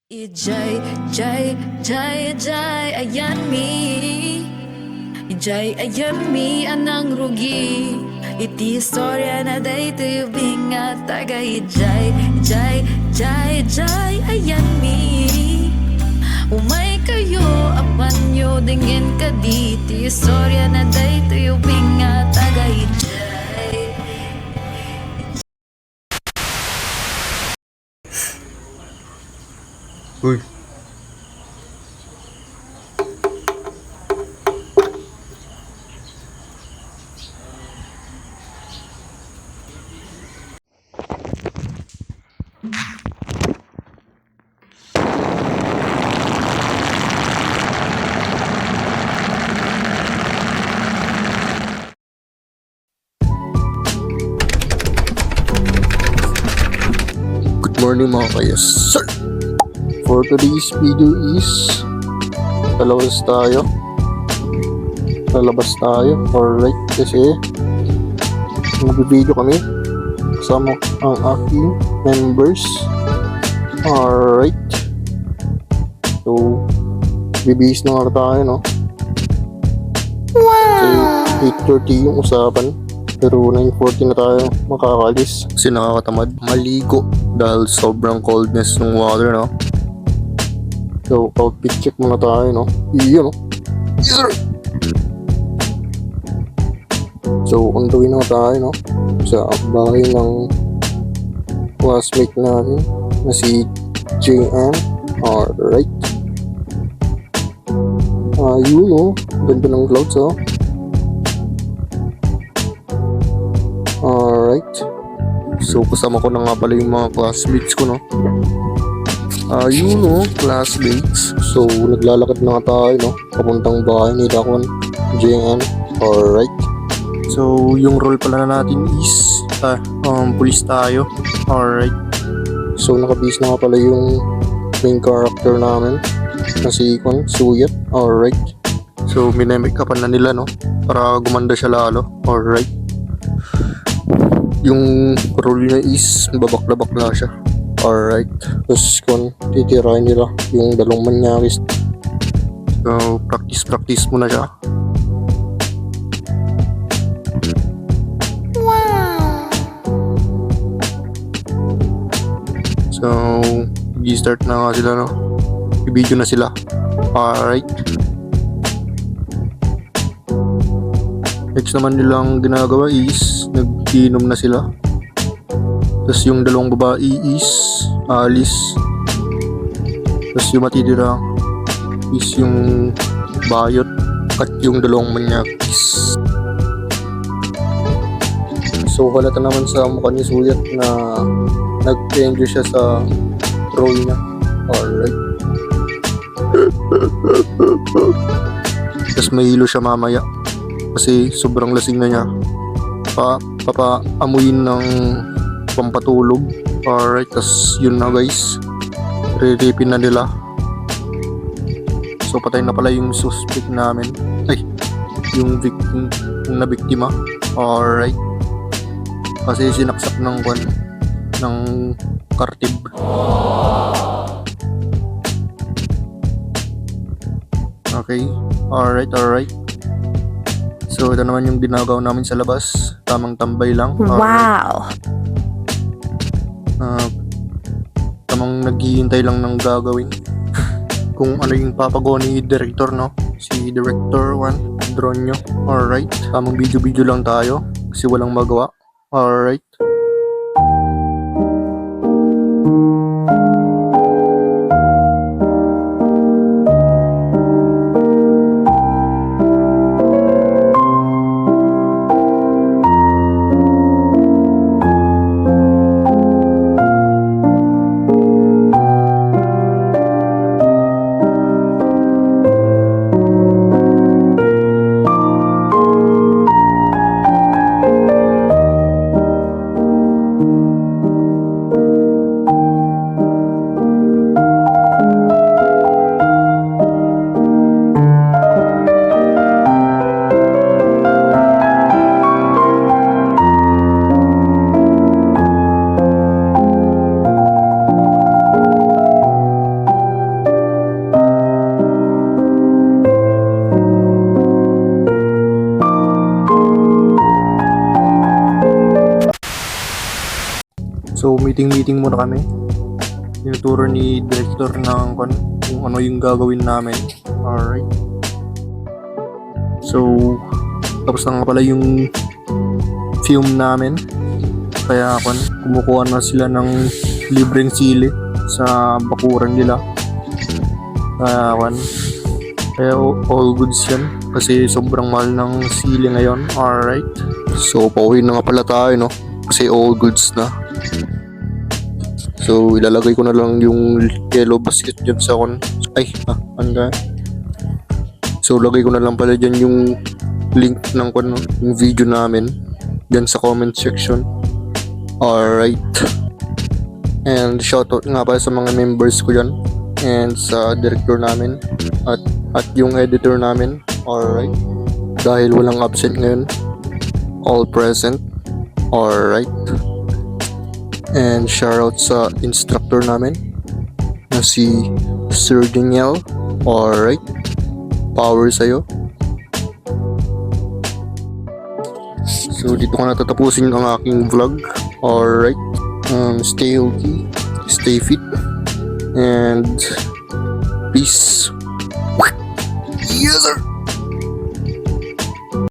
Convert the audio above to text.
Ijay, jay, jay, jay, ayan mi. Ijay, ayan mi, anang rugi. Iti istorya na day tuyubing at taga ijay, jay, jay, jay, ayan mi. Umay kayo, apan nyo dingin ka di. Iti istorya na day tuyubing at taga ijay. Uy. Good morning mga kayas, sir! For today's video is lalabas tayo. Alright, kasi mag-video kami kasama ang aking members. Alright, so bibihis na nga tayo, no? Kasi 8:30 yung usapan, pero 9:40 na tayo makakalis kasi nakakatamad maligo dahil sobrang coldness ng water, no? So, outfit check muna tayo, no? Iyon, no? Yes, sir! So, on the way na tayo, no? Sa bahay ng classmate natin na si JM. Alright. Yun, no? Ganda ng clouds, oh. Alright. So, kasama ko na nga pala yung mga classmates ko, no? Yun, no? Classmates. So, naglalakad na nga tayo, no? Papuntang bahay ni Dakon JM. Alright. So, yung role pala na natin is police tayo. Alright. So, nakabase na nga pala yung main character namin na si Suyat. Alright. So, minemake-upan na nila, no? Para gumanda siya lalo. Alright. Yung role niya is babakla-bakla siya. Alright. Tapos kung titirahin nila yung dalawang manyakis. So, practice muna siya. So, i-start na nga sila, no? I-video na sila. Alright. Next naman nilang ginagawa is nag-inom na sila. Tapos yung dalawang babae is Alice. Tapos yung matitira is yung Bayot at yung dalawang manyakis. So, halata naman sa mukha ni Suyat na nag-enjoy siya sa role niya. Alright. Tapos may hilo siya mamaya kasi sobrang lasing na niya. Papaamuyin ng pampatulog. Alright, tas yun na guys, re-rapin na nila. So patay na pala yung suspect namin, ay yung victim, yung nabiktima. Alright, kasi sinaksak ng kartib. Okay, alright. So ito naman yung ginagawa namin sa labas, tamang tambay lang. Wow! Tamang naghihintay lang ng gagawin kung ano yung papagawa ni director, no? Si director 1 Dronyo. Alright, tamang video lang tayo kasi walang magawa. Alright. meeting muna kami. Tinuturo ni director ng kung ano yung gagawin namin. Alright. So, tapos na nga pala yung film namin. Kaya kumukuha na sila ng libreng sili sa bakuran nila. Kaya all goods yan. Kasi sobrang mahal ng sili ngayon. Alright. So, pauwi na nga pala tayo, no? Kasi all goods na. So, ilalagay ko na lang yung yellow basket dyan sa So, lagay ko na lang pala dyan yung link ng yung video namin dyan sa comment section. Alright. And shoutout nga pala sa mga members ko dyan. And sa director namin. At yung editor namin. Alright. Dahil walang absent ngayon. All present. Alright. And shoutout sa instructor namin na si Sir Daniel. Alright. Power sa'yo. So dito ko natatapusin ang aking vlog. Alright. Stay healthy, stay fit, and peace. Yes sir.